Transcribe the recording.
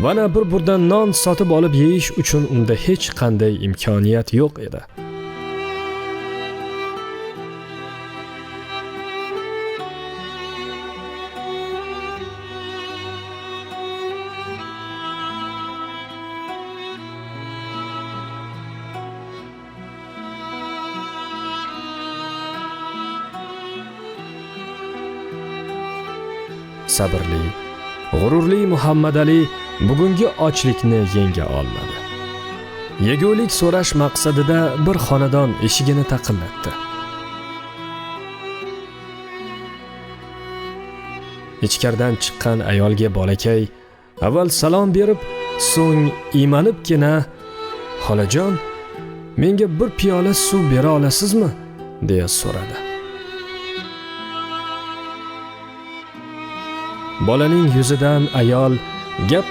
Mana bir burdan non sotib olib yeyish uchun unda hech qanday imkoniyat yo'q edi. Sabrli, g'ururli Muhammad Ali bugungi ochlikni yenga olmadi. Yegulik so'rash maqsadida bir xonadon eshigini taqillatdi. Ichkaridan chiqqan ayolga bolakay avval salom berib, so'ng iymanibgina "Xolajon, menga bir piyola suv bera olasizmi?" deya so'radi. Bolaning yuzidan ayol gapni